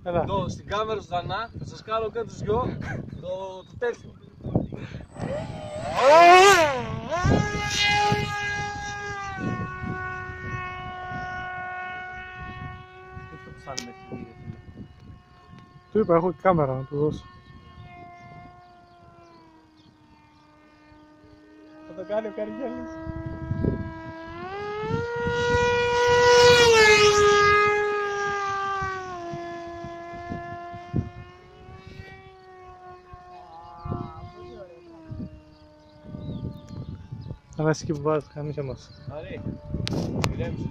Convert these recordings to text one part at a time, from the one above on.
Εδώ στην κάμερα του Δανά θα σας κάνω και τους δυο το τέτοιο. Του είπα, έχω και κάμερα να του δώσω. Θα το κάνει ο Καριέλης. Αλλά εσύ εκεί που βάζεις, χαμίσε μας. Άρη, ηρέμησε.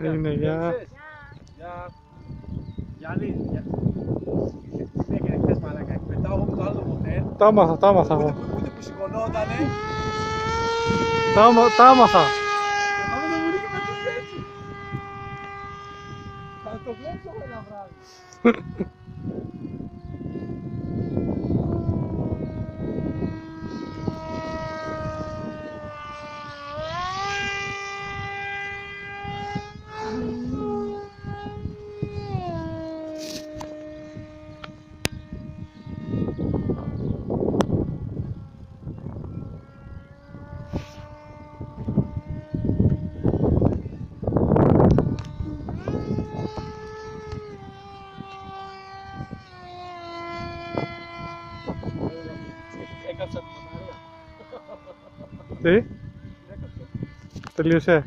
Είναι, γεια. Γιάννη, τι έκανε χθες μαλάκα, πετάω εγώ με το άλλο μοτέρ. Τα άμαθα εγώ. Ούτε που σηκωνότανε. Τα άμαθα. Πάμε το βουλί και με τους έτσι. Θα το βλέπω εγώ ένα βράδυ. Έκαψα την μπαταρία. Τι? Τελείωσε.